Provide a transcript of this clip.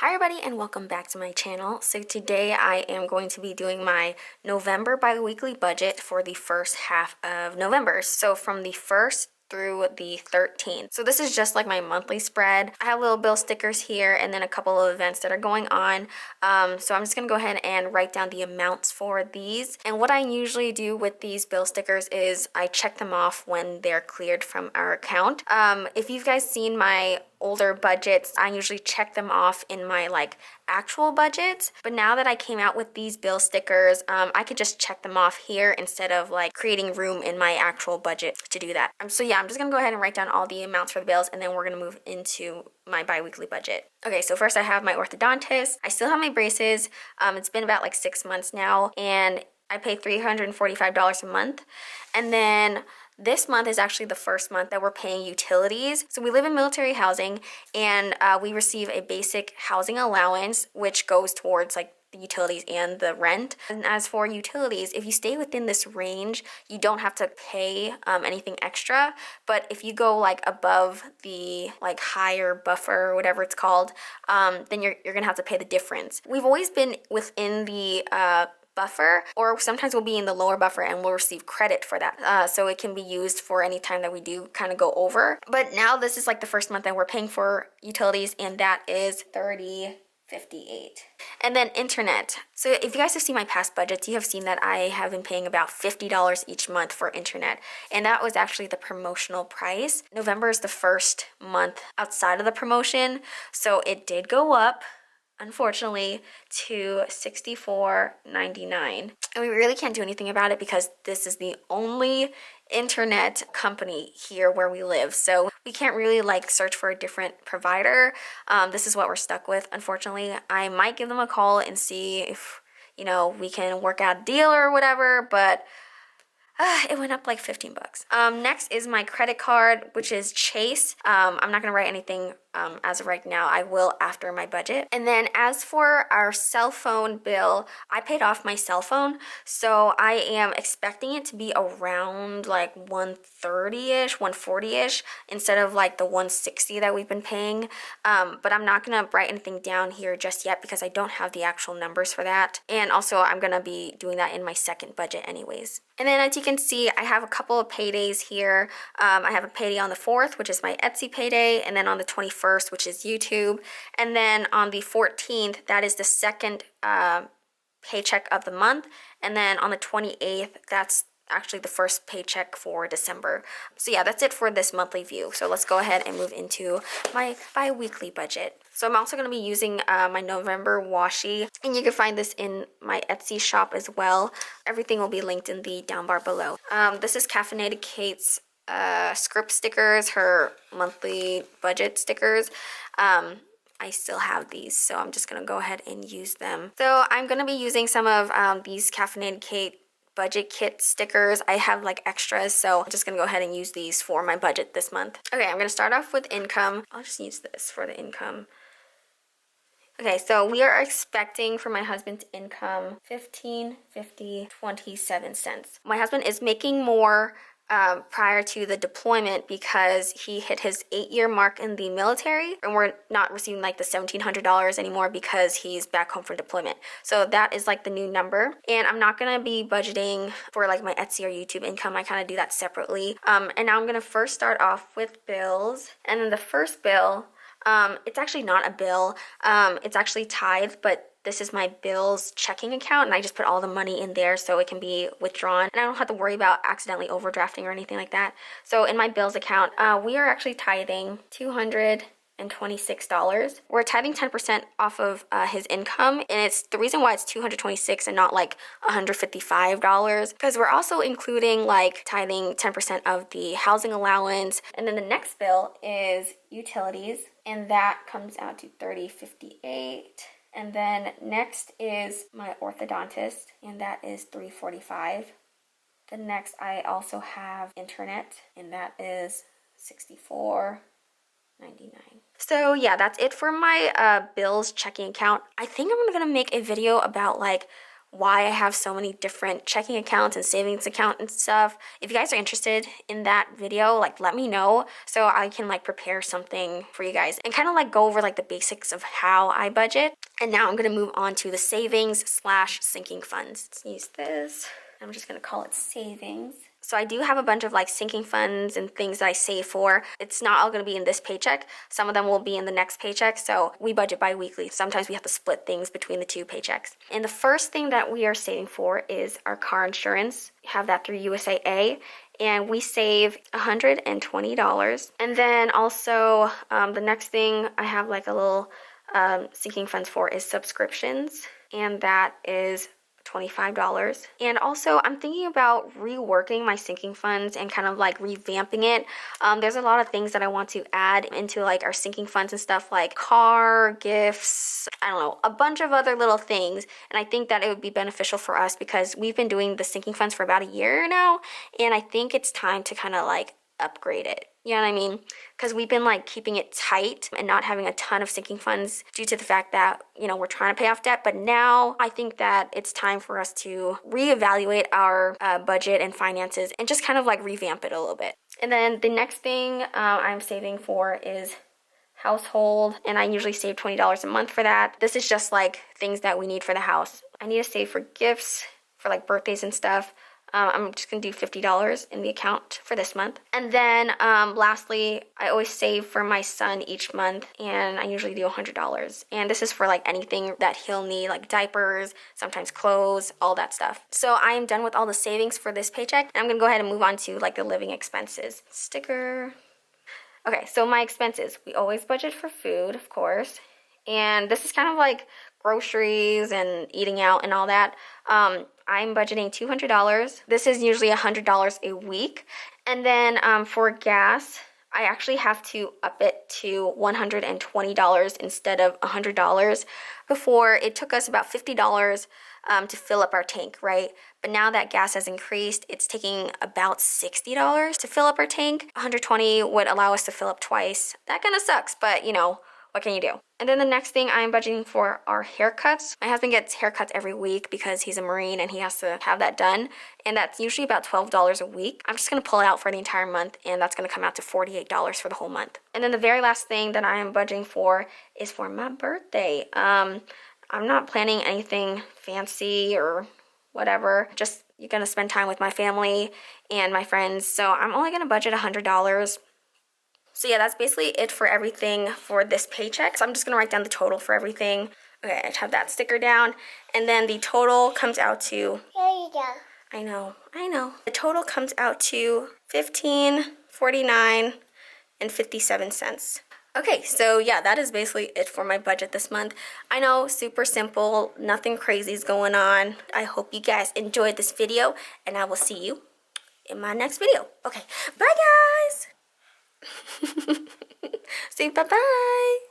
Hi everybody and welcome back to my channel. So today I am going to be doing my November bi-weekly budget for the first half of November. So from the 1st through the 13th. So this is just like my monthly spread. I have little bill stickers here and then a couple of events that are going on. So I'm just gonna go ahead and write down the amounts for these. And what I usually do with these bill stickers is I check them off when they're cleared from our account. If you've guys seen my older budgets, I usually check them off in my actual budgets, but now that I came out with these bill stickers, I could just check them off here instead of creating room in my actual budget to do that. So yeah, I'm just gonna go ahead and write down all the amounts for the bills and then we're gonna move into my bi-weekly budget. Okay, so first I have my orthodontist. I still have my braces. It's been about 6 months now and I pay $345 a month. And then this month is actually the first month that we're paying utilities. So we live in military housing and we receive a basic housing allowance, which goes towards the utilities and the rent. And as for utilities, if you stay within this range, you don't have to pay anything extra. But if you go above the higher buffer or whatever it's called, then you're gonna have to pay the difference. We've always been within the buffer, or sometimes we'll be in the lower buffer and we'll receive credit for that. So it can be used for any time that we do kind of go over. But now this is the first month that we're paying for utilities and that is $30.58. And then internet. So if you guys have seen my past budgets, you have seen that I have been paying about $50 each month for internet. And that was actually the promotional price. November is the first month outside of the promotion. So it did go up, unfortunately, to $64.99. And we really can't do anything about it because this is the only internet company here where we live. So we can't really search for a different provider. This is what we're stuck with, unfortunately. I might give them a call and see if, we can work out a deal or whatever, but it went up 15 bucks. Next is my credit card, which is Chase. I'm not gonna write anything as of right now. I will after my budget. And then as for our cell phone bill, I paid off my cell phone. So I am expecting it to be around 130-ish, 140-ish, instead of the 160 that we've been paying. But I'm not gonna write anything down here just yet because I don't have the actual numbers for that. And also I'm gonna be doing that in my second budget anyways. And then as you can see, I have a couple of paydays here. I have a payday on the 4th, which is my Etsy payday, and then on the 21st, which is YouTube. And then on the 14th, that is the second paycheck of the month. And then on the 28th, that's actually the first paycheck for December. So yeah, that's it for this monthly view. So let's go ahead and move into my bi-weekly budget. So I'm also going to be using my November washi, and you can find this in my Etsy shop as well. Everything will be linked in the down bar below. This is Caffeinated Kate's script stickers, her monthly budget stickers. I still have these, so I'm just going to go ahead and use them. So I'm going to be using some of these Caffeinated Kate budget kit stickers. I have extras, so I'm just gonna go ahead and use these for my budget this month. Okay, I'm gonna start off with income. I'll just use this for the income. Okay, so we are expecting for my husband's income $15.50.27. My husband is making more prior to the deployment because he hit his 8-year mark in the military, and we're not receiving the $1,700 anymore because he's back home for deployment. So that is the new number, and I'm not gonna be budgeting for my Etsy or YouTube income. I kind of do that separately. And now I'm gonna first start off with bills, and then the first bill, it's actually not a bill, it's actually tithe, but this is my bills checking account, and I just put all the money in there so it can be withdrawn, and I don't have to worry about accidentally overdrafting or anything like that. So in my bills account, we are actually tithing $226. We're tithing 10% off of his income, and it's the reason why it's $226 and not $155, because we're also including tithing 10% of the housing allowance. And then the next bill is utilities, and that comes out to $30.58. And then next is my orthodontist, and that is $345. Then next I also have internet, and that is $64.99. So yeah, that's it for my bills checking account. I think I'm gonna make a video about why I have so many different checking accounts and savings account and stuff. If you guys are interested in that video, like let me know so I can like prepare something for you guys and kind of like go over like the basics of how I budget. And now I'm gonna move on to the savings slash sinking funds. Let's use this. I'm just gonna call it savings. So I do have a bunch of like sinking funds and things that I save for. It's not all going to be in this paycheck. Some of them will be in the next paycheck. So we budget bi-weekly. Sometimes we have to split things between the two paychecks. And the first thing that we are saving for is our car insurance. We have that through USAA. And we save $120. And then also the next thing I have like a little sinking funds for is subscriptions. And that is $25. And also I'm thinking about reworking my sinking funds and kind of like revamping it. There's a lot of things that I want to add into like our sinking funds and stuff, like car, gifts, I don't know, a bunch of other little things. And I think that it would be beneficial for us because we've been doing the sinking funds for about a year now. And I think it's time to kind of like upgrade it. You know what I mean? Because we've been like keeping it tight and not having a ton of sinking funds due to the fact that, you know, we're trying to pay off debt. But now I think that it's time for us to reevaluate our budget and finances and just kind of like revamp it a little bit. And then the next thing I'm saving for is household, and I usually save $20 a month for that. This is just like things that we need for the house. I need to save for gifts, for like birthdays and stuff. I'm just going to do $50 in the account for this month. And then lastly, I always save for my son each month, and I usually do $100. And this is for like anything that he'll need, like diapers, sometimes clothes, all that stuff. So I am done with all the savings for this paycheck. And I'm going to go ahead and move on to like the living expenses. Sticker. Okay, so my expenses. We always budget for food, of course. And this is kind of like groceries and eating out and all that. I'm budgeting $200. This is usually $100 a week. And then for gas, I actually have to up it to $120 instead of $100. Before, it took us about $50 to fill up our tank, right? But now that gas has increased, it's taking about $60 to fill up our tank. $120 would allow us to fill up twice. That kind of sucks, but you know, what can you do? And then the next thing I'm budgeting for are haircuts. My husband gets haircuts every week because he's a Marine and he has to have that done. And that's usually about $12 a week. I'm just going to pull it out for the entire month, and that's going to come out to $48 for the whole month. And then the very last thing that I am budgeting for is for my birthday. I'm not planning anything fancy or whatever. Just you're going to spend time with my family and my friends. So I'm only going to budget $100. So yeah, that's basically it for everything for this paycheck. So I'm just going to write down the total for everything. Okay, I have that sticker down. And then the total comes out to... There you go. I know. The total comes out to $15.49 and 57 cents. Okay, so yeah, that is basically it for my budget this month. I know, super simple, nothing crazy is going on. I hope you guys enjoyed this video, and I will see you in my next video. Okay, bye guys! Say bye-bye!